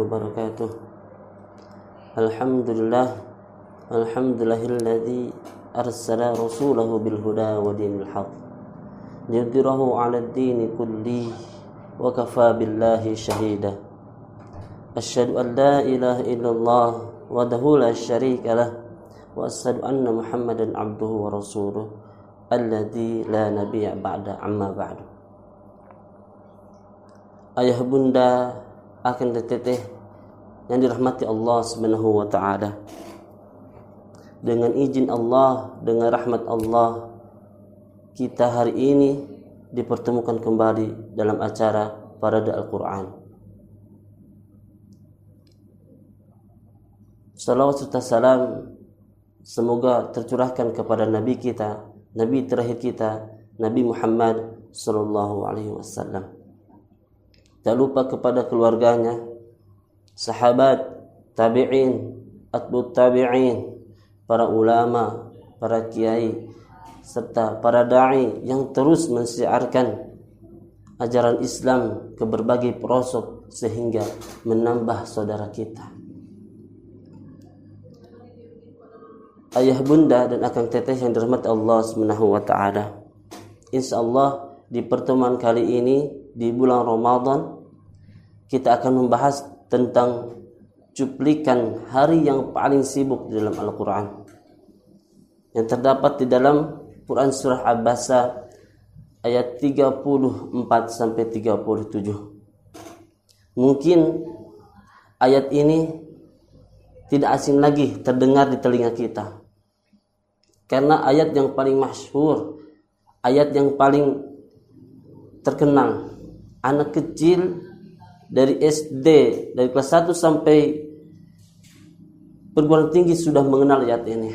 wabarakatuh. Alhamdulillahilladzi arsala rasulahu bil huda wa dinil haq liyudhhirahu 'alad dini kulli wa kafa billahi shahida. Asyhadu an la ilaha illallah wahdahu la syarika lah wa asyhadu anna Muhammadan 'abduhu wa rasuluh alladzi la nabiyya ba'da amma ba'du. Ayah bunda akan teteh yang dirahmati Allah Subhanahu wa taala. Dengan izin Allah, dengan rahmat Allah, kita hari ini dipertemukan kembali dalam acara Parade Al-Qur'an. Salawat serta salam semoga tercurahkan kepada Nabi kita, Nabi terakhir kita, Nabi Muhammad sallallahu alaihi wasallam. Tak lupa kepada keluarganya, sahabat, tabi'in, atba'ut tabi'in, para ulama, para kiai, serta para da'i yang terus mensiarkan ajaran Islam ke berbagai pelosok sehingga menambah saudara kita. Ayah bunda dan akang teteh yang dirahmati Allah Subhanahu wa taala. Insyaallah di pertemuan kali ini di bulan Ramadan kita akan membahas tentang cuplikan hari yang paling sibuk di dalam Al-Quran yang terdapat di dalam Quran Surah Abasa ayat 34 sampai 37. Mungkin ayat ini tidak asing lagi terdengar di telinga kita, karena ayat yang paling masyhur, ayat yang paling terkenal. Anak kecil dari SD, dari kelas 1 sampai perguruan tinggi sudah mengenal ayat ini.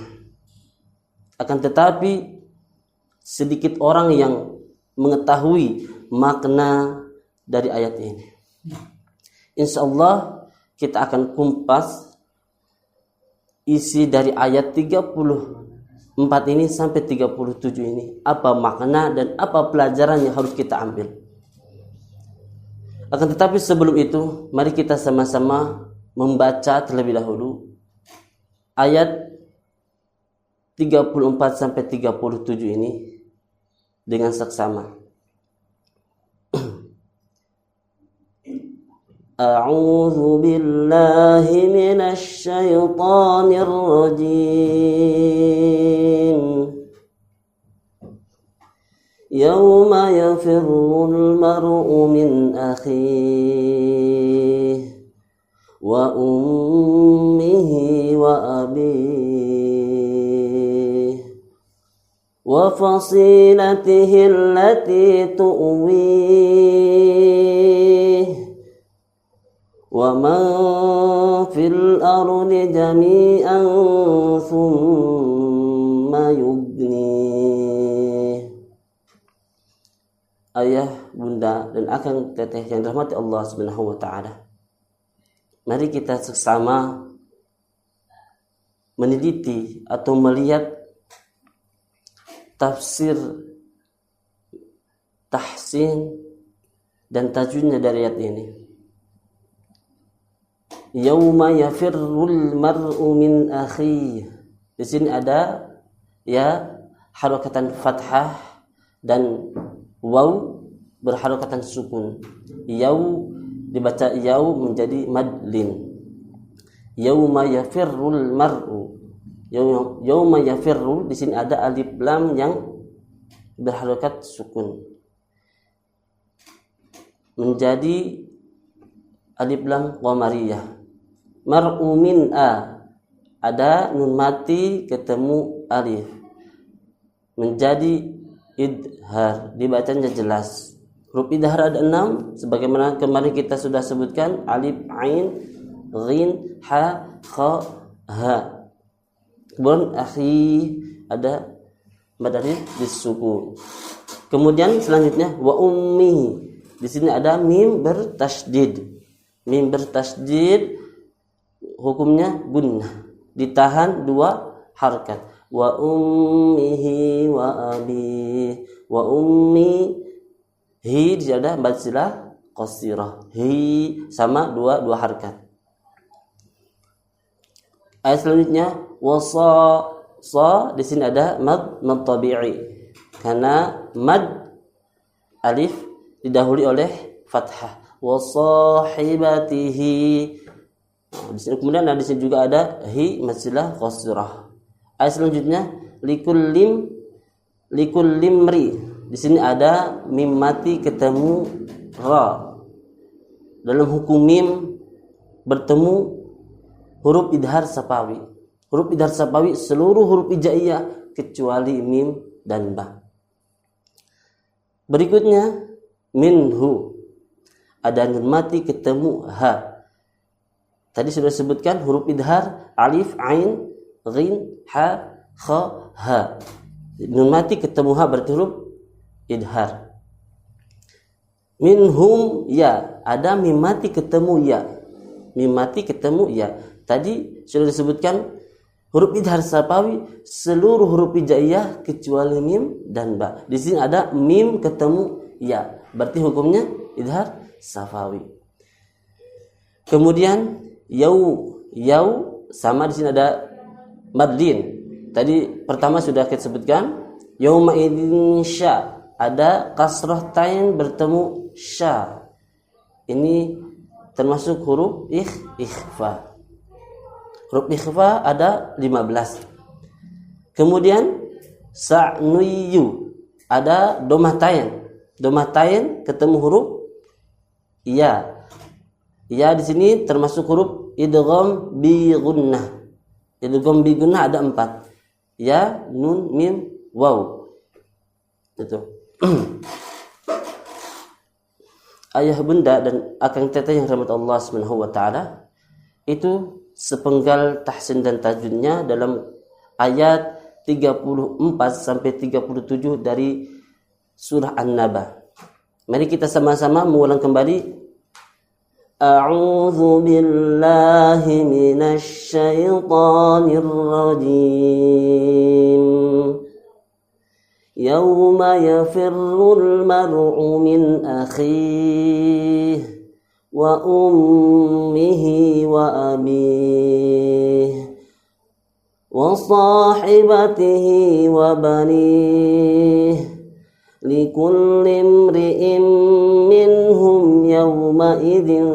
Akan tetapi sedikit orang yang mengetahui makna dari ayat ini. Insyaallah kita akan kumpas isi dari ayat 34 ini sampai 37 ini. Apa makna dan apa pelajaran yang harus kita ambil. Akan tetapi sebelum itu, mari kita sama-sama membaca terlebih dahulu ayat 34 sampai 37 ini dengan saksama. A'udzu billahi minasy syaithanir rajim. Yauma yafirrul mar'u min akhihi wa ummihi wa abihi wa fasilatihi allati tu'wihi wa man fil ardi jami'an thumma yugnihi. Ayah, bunda, dan akang teteh yang dirahmati Allah Subhanahu wa taala. Mari kita bersama meneliti atau melihat tafsir, tahsin dan tajwidnya dari ayat ini. Yauma yafirrul mar'u min akhihi. Di sini ada ya harakatan fathah dan waw berharakatan sukun. Yaw dibaca yaw menjadi madlin. Yauma yafirrul mar'u. Yauma yafirru, di sini ada alif lam yang berharakat sukun menjadi alif lam qamariyah. Mar'u min a, ada nun mati ketemu alif menjadi idhar, dibacanya jelas. Huruf idhar ada 6 sebagaimana kemarin kita sudah sebutkan, alif, ain, ghin, ha, kha, ha. Kemudian akhi ada madari disukun. Kemudian selanjutnya wa ummi. Di sini ada mim bertasydid. Mim bertasydid hukumnya gunnah, ditahan 2 harakat. Wa ummihi wa abi. Wa ummi hi ada badzilah qasirah. Hi sama dua harakat. Ayat selanjutnya wasa sa di sini ada mad tabi'i. Karena mad alif didahului oleh fathah. Wasahibatihi. Di sini kemudian di sini juga ada hi masilah qasrah. Ayat selanjutnya likullimri. Di sini ada mim mati ketemu ra. Dalam hukum mim bertemu huruf idhar sapawi. Huruf idhar sapawi seluruh huruf hijaiyah kecuali mim dan ba. Berikutnya minhu. Ada nun mati ketemu ha. Tadi sudah sebutkan huruf idhar alif, ain, ghin, ha, kha, ha. Nun mati ketemu ha berarti huruf idhar. Minhum ya, ada mim mati ketemu ya. Mim mati ketemu ya. Tadi sudah disebutkan huruf idhar sapawi seluruh huruf hijaiyah kecuali mim dan ba. Di sini ada mim ketemu ya. Berarti hukumnya idhar safawi. Kemudian yau sama di sini ada madlin. Tadi pertama sudah kita sebutkan yauma idzin sya. Ada kasrah tain bertemu sya. Ini termasuk huruf ikhfa. Huruf ikhfa ada 15. Kemudian sa'nuyu ada domah tain. Domah tain ketemu huruf ya. Ya di sini termasuk huruf idgham bi gunnah. Idgham bi gunnah ada 4. Ya, nun, mim, waw. Itu. Ayah bunda dan akang teteh yang rahmat Allah Subhanahu wa taala, itu sepenggal tahsin dan tajwidnya dalam ayat 34 sampai 37 dari surah An-Naba. Mari kita sama-sama mengulang kembali. A'udzu billahi minasy syaithanir rajim. Yauma yafirrul mar'u min akhihi wa ummihi wa abihi wa sahibatihi wa banihi likulli imri'in minhum yawma idzin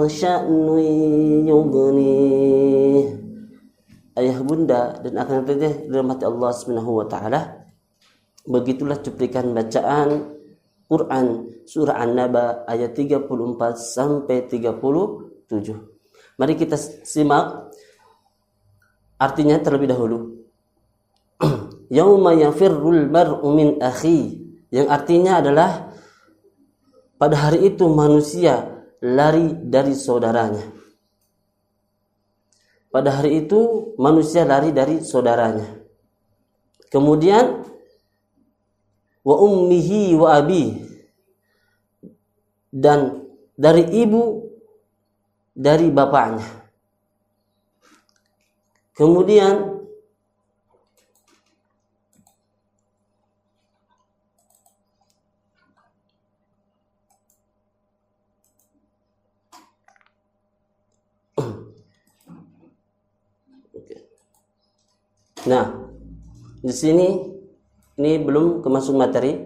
sya'nun yughnih. Ayah bunda dan akang teteh dirahmati Allah Subhanahu wa taala, begitulah cuplikan bacaan Quran surah An-Naba ayat 34 sampai 37. Mari kita simak artinya terlebih dahulu. Yauma yafirrul mar'u min akhi, yang artinya adalah pada hari itu manusia lari dari saudaranya. Pada hari itu manusia lari dari saudaranya. Kemudian wa ummihi wa abi, dan dari ibu dari bapaknya. Kemudian di sini ini belum kemasuk materi.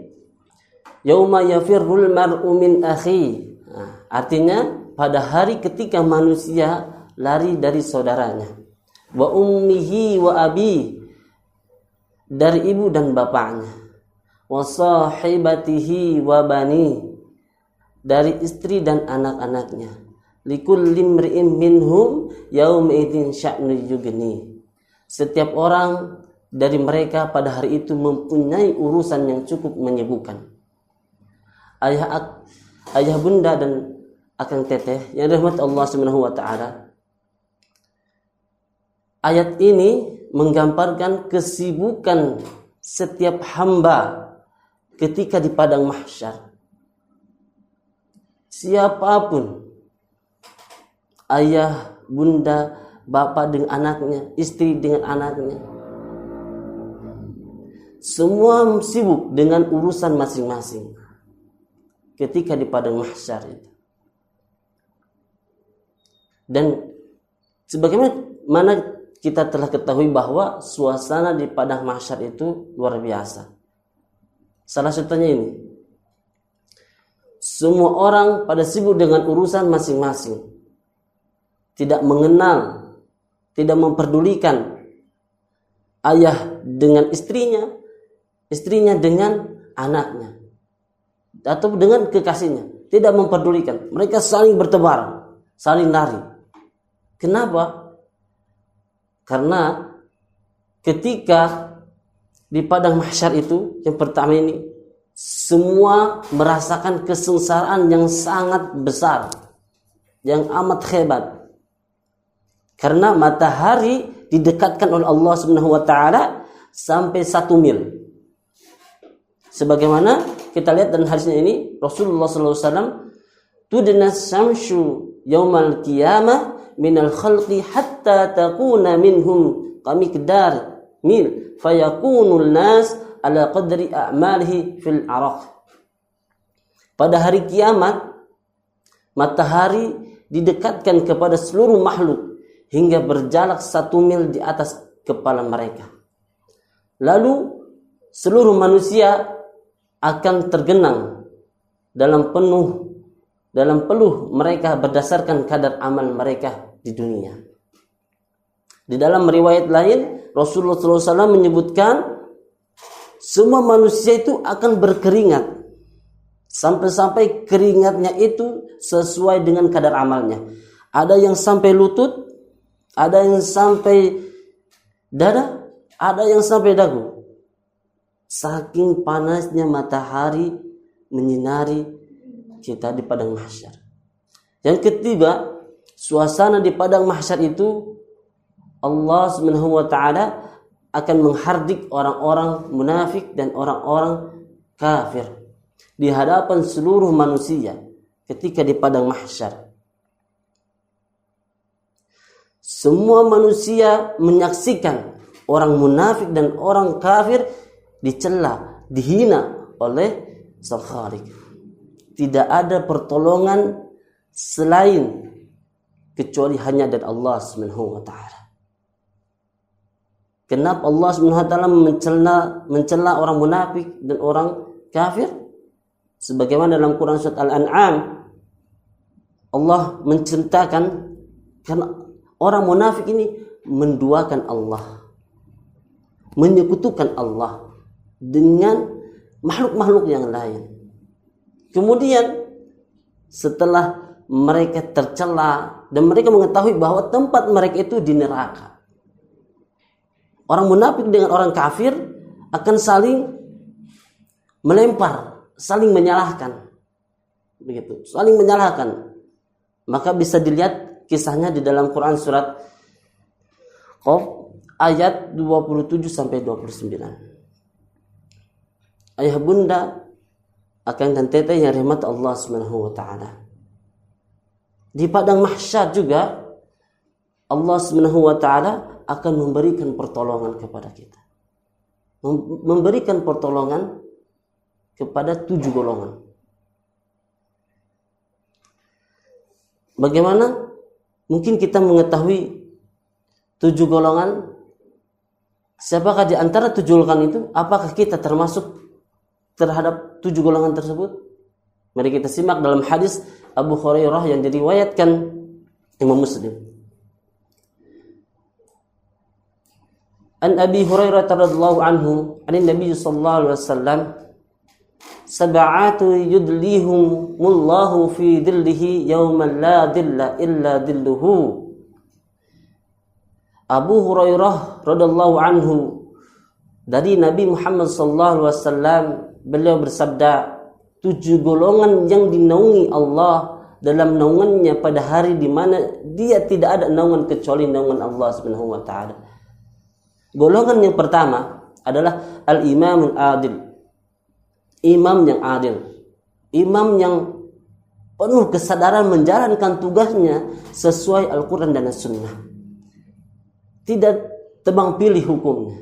Yauma yafirrul mar'u min akhi. Artinya pada hari ketika manusia lari dari saudaranya. Wa ummihi wa abi, dari ibu dan bapaknya. Wa sahibatihi wa bani, dari istri dan anak-anaknya. Likulli imri'in minhum yauma idzin sya'nun yughni. Setiap orang dari mereka pada hari itu mempunyai urusan yang cukup menyibukkan. Ayah bunda dan akang teteh yang dirahmati Allah Subhanahu wa taala, ayat ini menggambarkan kesibukan setiap hamba ketika di padang mahsyar. Siapapun, ayah, bunda, bapak dengan anaknya, istri dengan anaknya, semua sibuk dengan urusan masing-masing ketika di padang mahsyar itu. Dan sebagaimana kita telah ketahui bahwa suasana di padang mahsyar itu luar biasa. Salah satunya ini. Semua orang pada sibuk dengan urusan masing-masing. Tidak mengenal, tidak memperdulikan ayah dengan istrinya, istrinya dengan anaknya, atau dengan kekasihnya. Tidak memperdulikan. Mereka saling bertebar, saling lari. Kenapa? Karena ketika di padang mahsyar itu, yang pertama ini, semua merasakan kesengsaraan yang sangat besar, yang amat hebat. Karena matahari didekatkan oleh Allah Subhanahu wa taala sampai 1 mil. Sebagaimana kita lihat dalam hadisnya ini, Rasulullah sallallahu alaihi wasallam, tudna samsu yaumal qiyamah minal khalqi hatta takuna minhum qamiqdar mil fayakunul nas ala qadri a'malihi fil araq. Pada hari kiamat matahari didekatkan kepada seluruh makhluk hingga berjarak 1 mil di atas kepala mereka. Lalu seluruh manusia akan tergenang dalam peluh mereka berdasarkan kadar amal mereka di dunia. Di dalam riwayat lain, Rasulullah SAW menyebutkan semua manusia itu akan berkeringat sampai-sampai keringatnya itu sesuai dengan kadar amalnya. Ada yang sampai lutut, ada yang sampai dada, ada yang sampai dagu. Saking panasnya matahari menyinari kita di padang mahsyar. Yang ketiga, suasana di padang mahsyar itu Allah Subhanahu wa taala akan menghardik orang-orang munafik dan orang-orang kafir di hadapan seluruh manusia ketika di padang mahsyar. Semua manusia menyaksikan orang munafik dan orang kafir dicela, dihina oleh Sang Khaliq. Tidak ada pertolongan selain kecuali hanya dari Allah Subhanahu wa taala. Kenapa Allah Subhanahu wa taala mencela orang munafik dan orang kafir? Sebagaimana dalam Quran surat Al-An'am, Allah menceritakan karena orang munafik ini menduakan Allah, menyekutukan Allah dengan makhluk-makhluk yang lain. Kemudian setelah mereka tercela dan mereka mengetahui bahwa tempat mereka itu di neraka, orang munafik dengan orang kafir akan saling melempar, saling menyalahkan. Begitu, saling menyalahkan. Maka bisa dilihat kisahnya di dalam Quran surat Qaf ayat 27 sampai 29. Ayah bunda, akang dan teteh yang rahmat Allah Subhanahu wa taala. Di padang mahsyar juga Allah Subhanahu wa taala akan memberikan pertolongan kepada kita. Memberikan pertolongan kepada 7 golongan. Bagaimana? Mungkin kita mengetahui 7 golongan. Siapakah di antara 7 golongan itu? Apakah kita termasuk terhadap 7 golongan tersebut? Mari kita simak dalam hadis Abu Hurairah yang diriwayatkan Imam Muslim. An Abi Hurairah radhiyallahu anhu, an Nabi sallallahu alaihi wasallam, sab'atu yudlihumullahu fi dhillihi yawman la dhilla illa dhilluhu. Abu Hurairah radhiyallahu anhu dari Nabi Muhammad sallallahu alaihi wasallam, beliau bersabda, 7 golongan yang dinaungi Allah dalam naungannya pada hari di mana dia tidak ada naungan kecuali naungan Allah Subhanahu wa taala. Golongan yang pertama adalah al-imamul adil. Imam yang adil. Imam yang penuh kesadaran menjalankan tugasnya sesuai Al-Qur'an dan As-Sunnah. Tidak tebang pilih hukumnya.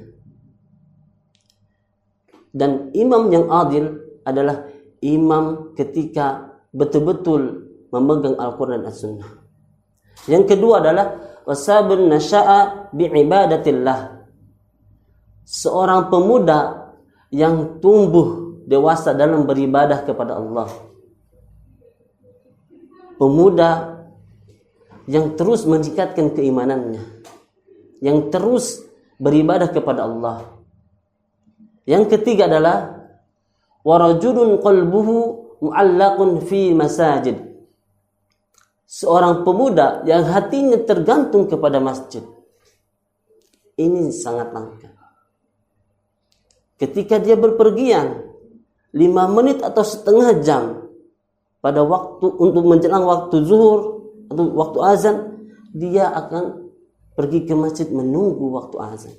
Dan imam yang adil adalah imam ketika betul-betul memegang Al-Quran dan As-Sunnah. Yang kedua adalah wasabun nasha'a bi'ibadatillah. Seorang pemuda yang tumbuh dewasa dalam beribadah kepada Allah. Pemuda yang terus meningkatkan keimanannya, yang terus beribadah kepada Allah. Yang ketiga adalah warajulun qalbuhu mu'allaqun fi masajid. Seorang pemuda yang hatinya tergantung kepada masjid. Ini sangat langka. Ketika dia berpergian 5 menit atau setengah jam pada waktu untuk menjelang waktu zuhur atau waktu azan, dia akan pergi ke masjid menunggu waktu azan.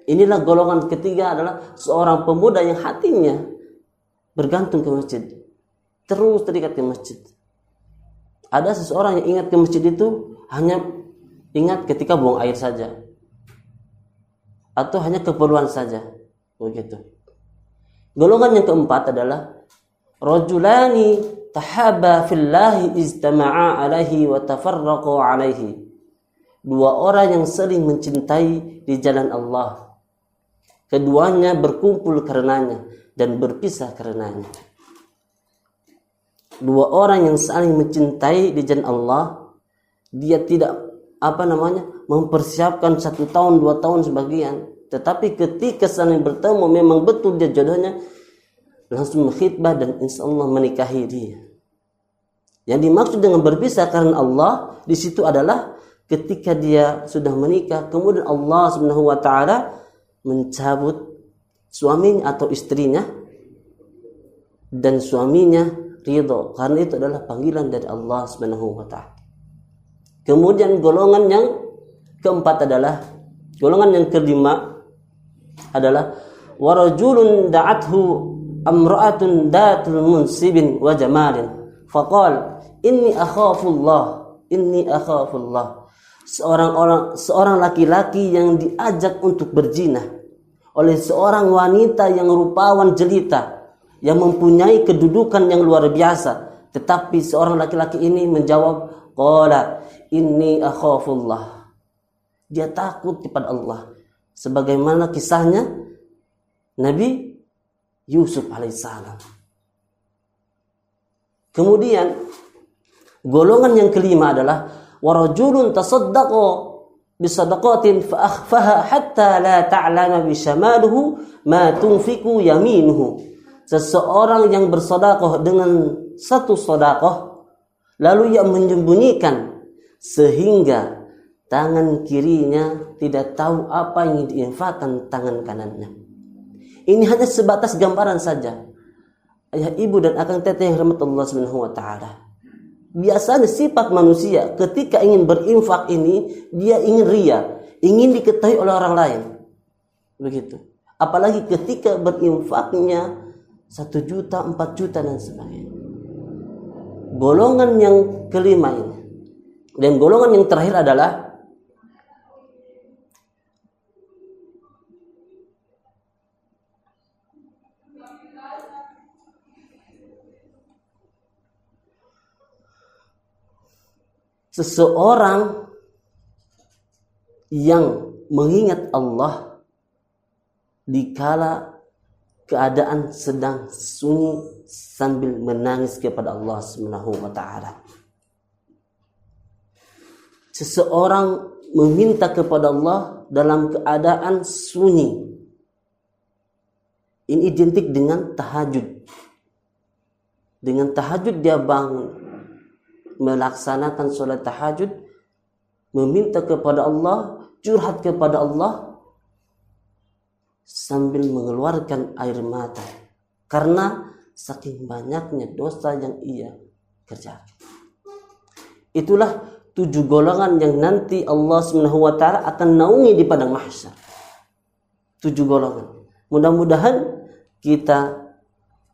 Inilah golongan ketiga, adalah seorang pemuda yang hatinya bergantung ke masjid, terus terikat ke masjid. Ada seseorang yang ingat ke masjid itu hanya ingat ketika buang air saja, atau hanya keperluan saja, begitu. Golongan yang keempat adalah rajulani tahaba fillahi istama'a alaihi wa tafarraqu alaihi. 2 orang yang saling mencintai di jalan Allah. Keduanya berkumpul karenanya dan berpisah karenanya. 2 orang yang saling mencintai di jalan Allah, dia tidak mempersiapkan 1 tahun 2 tahun sebagian, tetapi ketika saling bertemu memang betul dia jodohnya, langsung khitbah dan insya Allah menikahi dia. Yang dimaksud dengan berpisah karena Allah di situ adalah ketika dia sudah menikah, kemudian Allah Subhanahu wa taala mencabut suaminya atau istrinya, dan suaminya ridho, karena itu adalah panggilan dari Allah Subhanahu wa taala. Kemudian golongan yang keempat adalah, golongan yang kelima adalah warajulun da'athu amra'atun datul munsibin wa jamalin faqal inni akhafullah. Seorang laki-laki yang diajak untuk berzina oleh seorang wanita yang rupawan jelita, yang mempunyai kedudukan yang luar biasa, tetapi seorang laki-laki ini menjawab qala inni akhafullah. Dia takut kepada Allah, sebagaimana kisahnya Nabi Yusuf alaihissalam. Kemudian golongan yang kelima adalah warajulun tasaddaqa bisadaqatin fa akhfaha hatta la ta'lama bishamaluhu ma tunfiqu yaminuhu. Seseorang yang bersedekah dengan satu sedekah lalu ia menyembunyikan sehingga tangan kirinya tidak tahu apa yang diinfakkan tangan kanannya. Ini hanya sebatas gambaran saja. Ayah, ibu dan akang teteh yang rahmat Allah Subhanahu wa taala. Biasanya sifat manusia ketika ingin berinfak ini, dia ingin ria, ingin diketahui oleh orang lain. Begitu. Apalagi ketika berinfaknya 1 juta, 4 juta dan sebagainya. Golongan yang kelima ini. Dan golongan yang terakhir adalah seseorang yang mengingat Allah dikala keadaan sedang sunyi sambil menangis kepada Allah Subhanahu wa taala. Seseorang meminta kepada Allah dalam keadaan sunyi. Ini identik dengan tahajud. Dengan tahajud dia bangun, melaksanakan sholat tahajud, meminta kepada Allah, curhat kepada Allah sambil mengeluarkan air mata karena saking banyaknya dosa yang ia kerjakan. Itulah 7 golongan yang nanti Allah Subhanahu wa taala akan naungi di padang mahsyar. 7 golongan. Mudah-mudahan kita,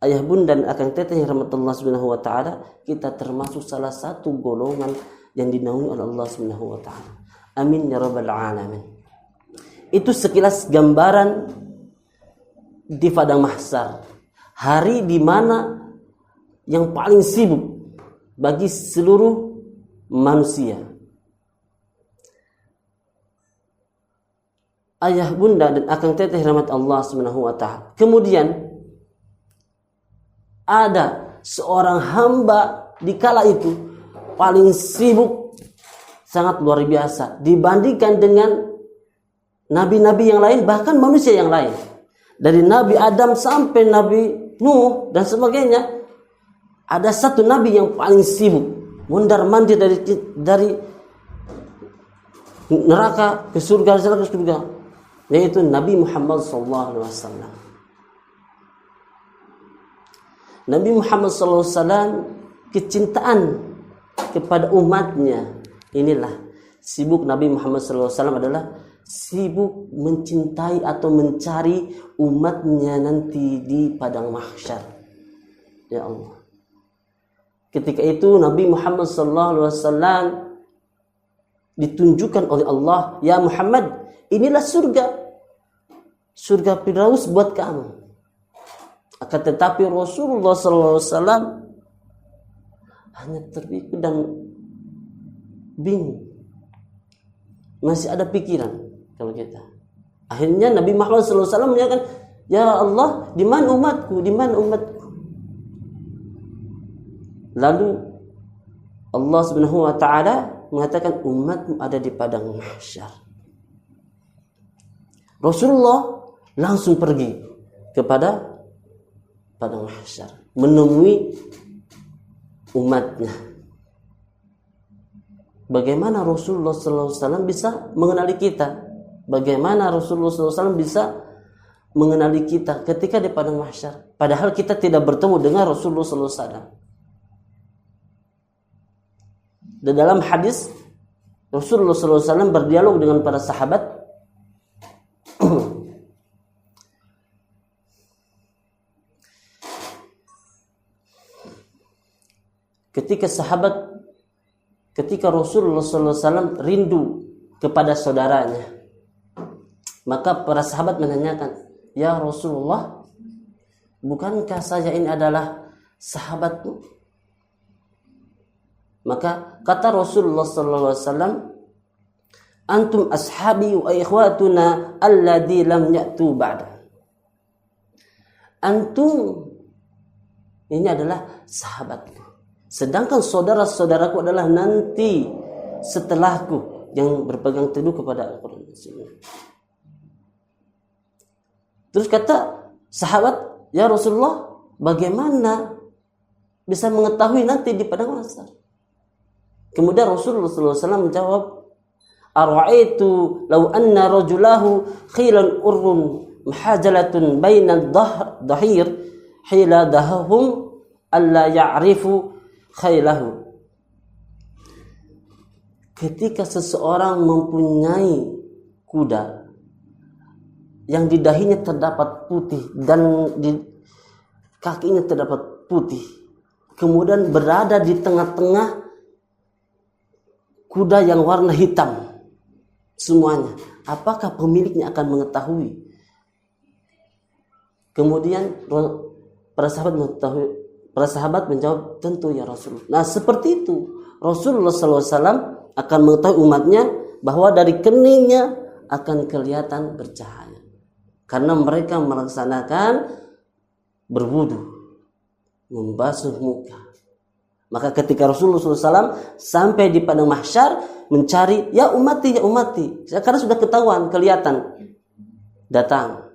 ayah bunda dan akang teteh yang rahmatullah Subhanahu wa taala, kita termasuk salah satu golongan yang dinaungi oleh Allah Subhanahu wa taala. Amin ya rabbal alamin. Itu sekilas gambaran di padang mahsyar, hari di mana yang paling sibuk bagi seluruh manusia, ayah bunda dan akang teteh rahmat Allah Subhanahu wa taala. Kemudian ada seorang hamba di kala itu paling sibuk, sangat luar biasa dibandingkan dengan nabi-nabi yang lain, bahkan manusia yang lain. Dari Nabi Adam sampai Nabi Nuh dan sebagainya, ada satu nabi yang paling sibuk mondar-mandir dari neraka ke surga, yaitu Nabi Muhammad SAW. Nabi Muhammad SAW kecintaan kepada umatnya, inilah sibuk Nabi Muhammad SAW adalah sibuk mencintai atau mencari umatnya nanti di padang mahsyar. Ya Allah. Ketika itu Nabi Muhammad SAW ditunjukkan oleh Allah, ya Muhammad, inilah surga Firdaus buat kamu. Akan tetapi Rasulullah SAW hanya terpikir dan bingung, masih ada pikiran kalau kita. Akhirnya Nabi Muhammad SAW menyatakan, ya Allah, di mana umatku, di mana umatku? Lalu Allah Subhanahu wa taala mengatakan, umatmu ada di padang mahsyar. Rasulullah langsung pergi kepada padang mahsyar menemui umatnya. Bagaimana Rasulullah SAW bisa mengenali kita? Bagaimana Rasulullah SAW bisa mengenali kita ketika di padang mahsyar? Padahal kita tidak bertemu dengan Rasulullah SAW. Di dalam hadis Rasulullah SAW berdialog dengan para sahabat. Ketika Rasulullah SAW rindu kepada saudaranya, maka para sahabat menanyakan, ya Rasulullah, bukankah saya ini adalah sahabatmu? Maka kata Rasulullah SAW, antum ashabi wa ikhwatuna alladhi lam ya'tu ba'da. Antum ini adalah sahabatku, sedangkan saudara-saudaraku adalah nanti setelahku yang berpegang teguh kepada Al-Quran. Terus kata sahabat, ya Rasulullah, bagaimana bisa mengetahui nanti di padang mahsyar? Kemudian Rasulullah SAW menjawab, ara'aitu law anna rajulahu khilan urrun mahajalatun bainal dhahir hila dahahum alla ya'rifu khailahu. Ketika seseorang mempunyai kuda yang di dahinya terdapat putih dan di kakinya terdapat putih, kemudian berada di tengah-tengah kuda yang warna hitam semuanya, apakah pemiliknya akan mengetahui? Kemudian para sahabat menjawab, tentu ya Rasulullah. Nah, seperti itu Rasulullah SAW akan mengetahui umatnya bahwa dari keningnya akan kelihatan bercahaya karena mereka melaksanakan berwudu, membasuh muka. Maka ketika Rasulullah SAW sampai di padang mahsyar mencari, ya umati, karena sudah ketahuan, kelihatan, datang.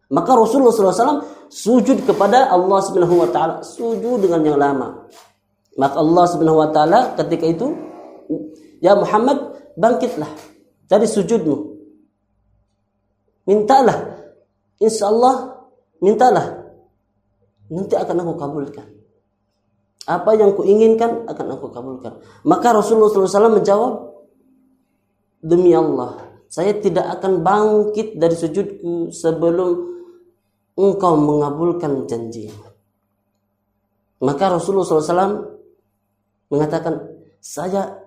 Maka Rasulullah SAW sujud kepada Allah Subhanahu Wa Taala, sujud dengan yang lama. Maka Allah Subhanahu Wa Taala ketika itu, ya Muhammad, bangkitlah dari sujudmu, mintalah, insya Allah mintalah, nanti akan aku kabulkan. Apa yang kuinginkan akan aku kabulkan. Maka Rasulullah SAW menjawab, demi Allah, saya tidak akan bangkit dari sujudku sebelum engkau mengabulkan janji. Maka Rasulullah SAW mengatakan, saya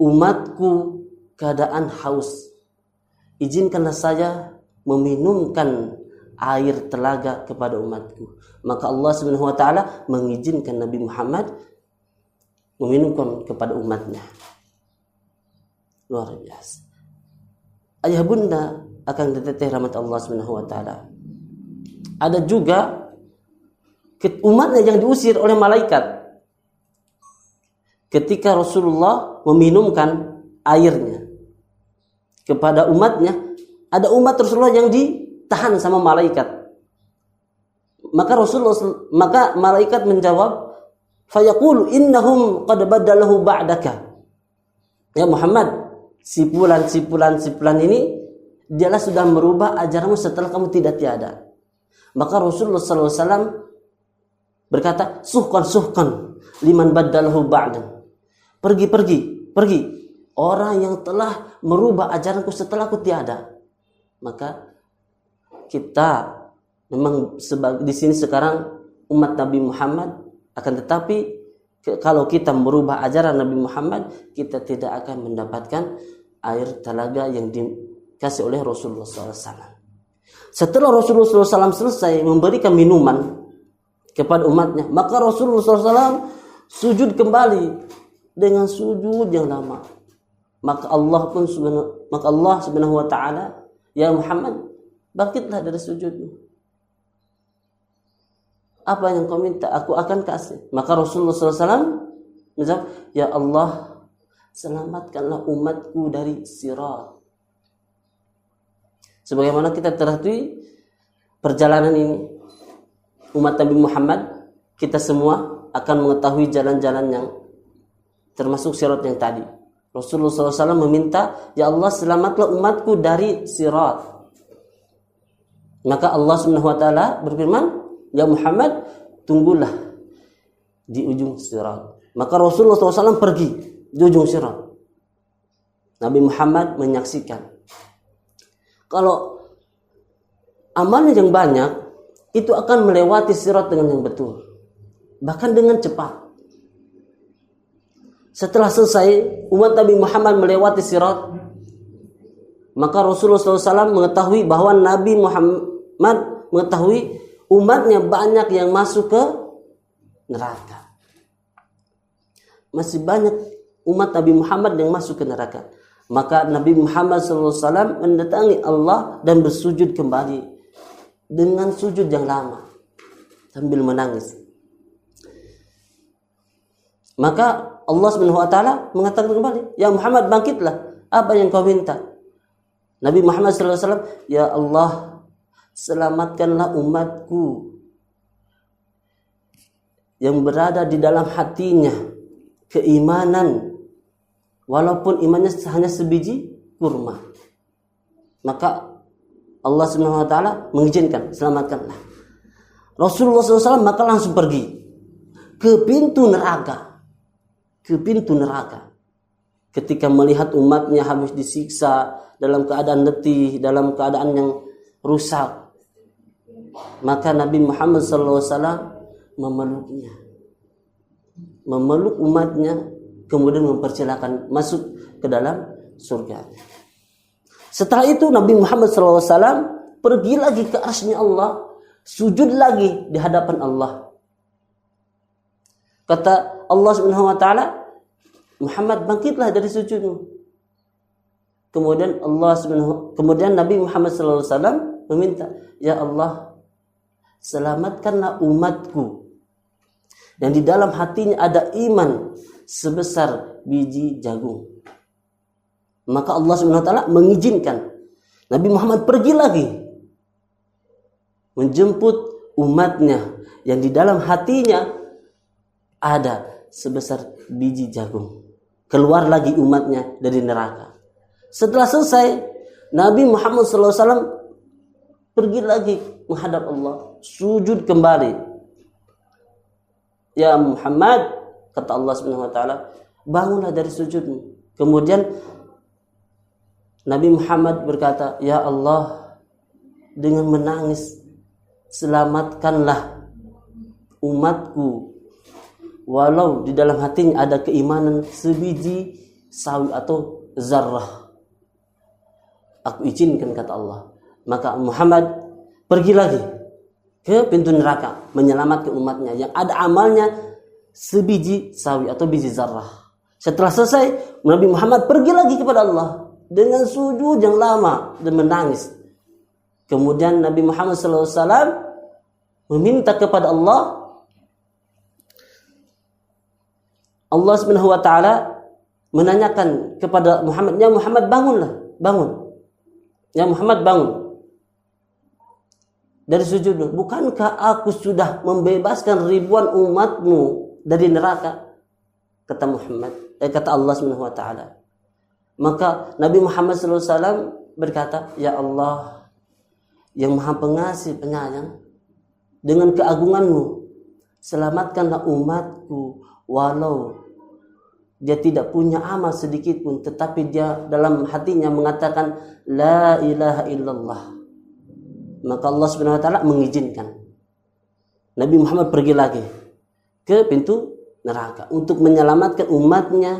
umatku keadaan haus, izinkanlah saya meminumkan air telaga kepada umatku. Maka Allah Subhanahu wa taala mengizinkan Nabi Muhammad meminumkan kepada umatnya. Luar biasa. ayah bunda akan diteteh rahmat Allah Subhanahu wa taala. Ada juga umatnya yang diusir oleh malaikat. Ketika Rasulullah meminumkan airnya kepada umatnya, ada umat Rasulullah yang ditahan sama malaikat. Maka malaikat menjawab, fayaqulu innahum qad badalahu ba'daka. Ya Muhammad, si fulan ini dialah sudah merubah ajaranmu setelah kamu tidak tiada. Maka Rasulullah SAW berkata, suhkan liman badalahu ba'dan. Pergi. Orang yang telah merubah ajaranku setelah aku tiada. Maka kita memang di sini sekarang umat Nabi Muhammad, akan tetapi kalau kita merubah ajaran Nabi Muhammad, kita tidak akan mendapatkan air telaga yang dikasih oleh Rasulullah SAW. Setelah Rasulullah SAW selesai memberikan minuman kepada umatnya, maka Rasulullah SAW sujud kembali dengan sujud yang lama. Maka Allah Subhanahu wa taala, ya Muhammad, bangkitlah dari sujudmu. Apa yang kau minta, aku akan kasih. Maka Rasulullah SAW menjawab, ya Allah, selamatkanlah umatku dari sirat. Sebagaimana kita terhati perjalanan ini, umat Nabi Muhammad, kita semua akan mengetahui jalan-jalan yang termasuk sirat yang tadi. Rasulullah SAW meminta, ya Allah, selamatlah umatku dari sirat. Maka Allah Subhanahu wa taala berfirman, ya Muhammad, tunggulah di ujung sirat. Maka Rasulullah SAW pergi di ujung sirat. Nabi Muhammad menyaksikan. Kalau amalnya yang banyak, itu akan melewati sirat dengan yang betul. Bahkan dengan cepat. Setelah selesai umat Nabi Muhammad melewati sirat, maka Rasulullah SAW mengetahui bahwa Nabi Muhammad mengetahui umatnya banyak yang masuk ke neraka. Masih banyak umat Nabi Muhammad yang masuk ke neraka. Maka Nabi Muhammad SAW mendatangi Allah dan bersujud kembali dengan sujud yang lama sambil menangis. Maka Allah Subhanahu wa taala mengatakan kembali, ya Muhammad, bangkitlah. Apa yang kau minta? Nabi Muhammad SAW, ya Allah, selamatkanlah umatku yang berada di dalam hatinya keimanan, walaupun imannya hanya sebiji kurma. Maka Allah Subhanahu wa taala mengizinkan, selamatkanlah. Rasulullah SAW maka langsung pergi ke pintu neraka. Ketika melihat umatnya habis disiksa dalam keadaan letih, dalam keadaan yang rusak, maka Nabi Muhammad SAW memeluk umatnya, kemudian mempersilahkan masuk ke dalam surga. Setelah itu Nabi Muhammad SAW pergi lagi ke arsy Allah, sujud lagi di hadapan Allah. Kata Allah Subhanahu wa taala, Muhammad, bangkitlah dari sujudmu. Kemudian Nabi Muhammad SAW meminta, ya Allah, selamatkanlah umatku yang di dalam hatinya ada iman sebesar biji jagung. Maka Allah Subhanahu wa taala mengizinkan Nabi Muhammad pergi lagi menjemput umatnya yang di dalam hatinya ada sebesar biji jagung. Keluar lagi umatnya dari neraka. Setelah selesai, Nabi Muhammad SAW pergi lagi menghadap Allah, sujud kembali. Ya Muhammad, kata Allah Subhanahu wa taala, bangunlah dari sujudmu. Kemudian Nabi Muhammad berkata, ya Allah, dengan menangis selamatkanlah umatku, walau di dalam hatinya ada keimanan sebiji sawi atau zarrah. Aku izinkan, kata Allah. Maka Muhammad pergi lagi ke pintu neraka menyelamatkan umatnya yang ada amalnya sebiji sawi atau biji zarrah. Setelah selesai, Nabi Muhammad pergi lagi kepada Allah, dengan sujud yang lama dan menangis. Kemudian Nabi Muhammad SAW meminta kepada Allah Subhanahu wa taala menanyakan kepada Muhammad, "Ya Muhammad, bangunlah, bangun. Ya Muhammad, bangun dari sujud. Bukankah aku sudah membebaskan ribuan umatmu dari neraka?" Kata kata Allah Subhanahu wa taala. Maka Nabi Muhammad SAW berkata, "Ya Allah, yang Maha Pengasih Penyayang, dengan keagunganmu, selamatkanlah umatku walau dia tidak punya amal sedikit pun, tetapi dia dalam hatinya mengatakan la ilaha illallah." Maka Allah Subhanahu wa taala mengizinkan Nabi Muhammad pergi lagi ke pintu neraka untuk menyelamatkan umatnya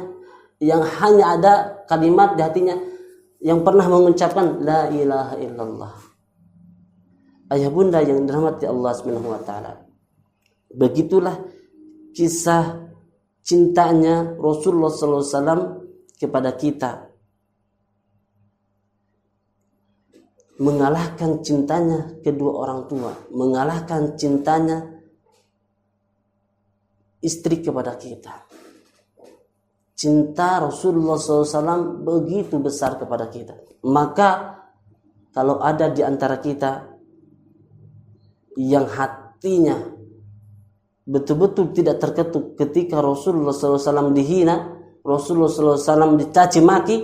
yang hanya ada kalimat di hatinya yang pernah mengucapkan la ilaha illallah. Ayah bunda yang dirahmati Allah Subhanahu wa taala, begitulah kisah cintanya Rasulullah SAW kepada kita, mengalahkan cintanya kedua orang tua, mengalahkan cintanya istri kepada kita. Cinta Rasulullah SAW begitu besar kepada kita. Maka kalau ada di antara kita yang hatinya betul-betul tidak terketuk ketika Rasulullah SAW dihina, Rasulullah SAW dicaci maki,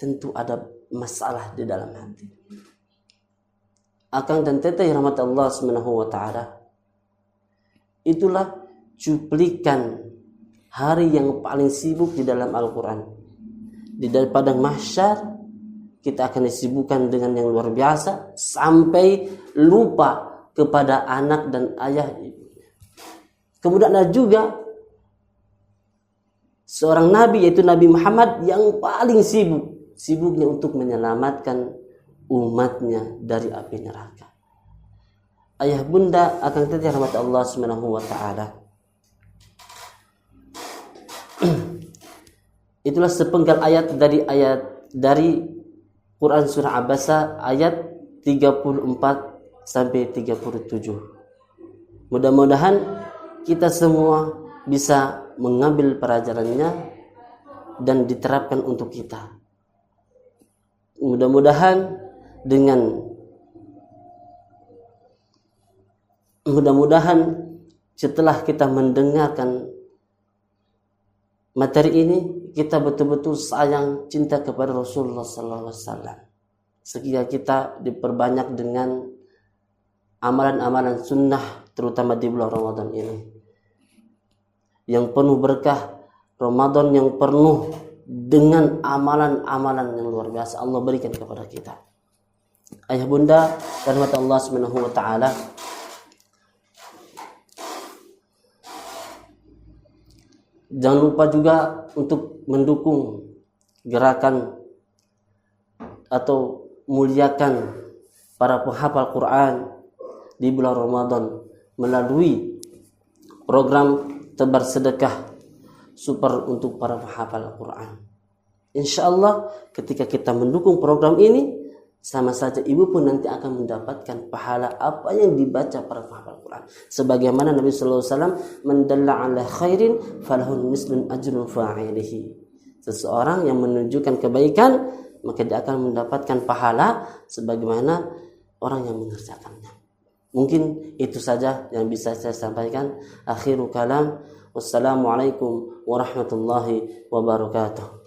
tentu ada masalah di dalam hati. Akang dan teteh yang rahmat Allah Subhanahu wa taala, itulah cuplikan hari yang paling sibuk di dalam Al-Quran. Di padang mahsyar kita akan disibukkan dengan yang luar biasa sampai lupa kepada anak dan ayah ibunya. Kemudian ada juga seorang nabi, yaitu Nabi Muhammad, yang paling sibuknya untuk menyelamatkan umatnya dari api neraka. Ayah bunda akan teteh rahmat Allah Subhanahu wa taala, itulah sepenggal ayat dari Quran surah Abasa ayat 34 sampai 37. Mudah-mudahan kita semua bisa mengambil pelajarannya dan diterapkan untuk kita. Mudah-mudahan setelah kita mendengarkan materi ini, kita betul-betul sayang cinta kepada Rasulullah SAW. Sehingga kita diperbanyak dengan amalan-amalan sunnah, terutama di bulan Ramadan ini yang penuh berkah, Ramadan yang penuh dengan amalan-amalan yang luar biasa Allah berikan kepada kita. Ayah bunda dan rahmat Allah Subhanahu wa taala, jangan lupa juga untuk mendukung gerakan atau muliakan para penghafal Quran di bulan Ramadan melalui program tebar sedekah super untuk para penghafal Quran. Insyaallah ketika kita mendukung program ini, sama saja ibu pun nanti akan mendapatkan pahala apa yang dibaca para penghafal Quran. Sebagaimana Nabi sallallahu alaihi wasallam, "Man dalla 'ala khairin falahu mislun ajrun fa'ilihi." Seseorang yang menunjukkan kebaikan, maka dia akan mendapatkan pahala sebagaimana orang yang mengerjakannya. Mungkin itu saja yang bisa saya sampaikan. Akhirul kalam, wassalamualaikum warahmatullahi wabarakatuh.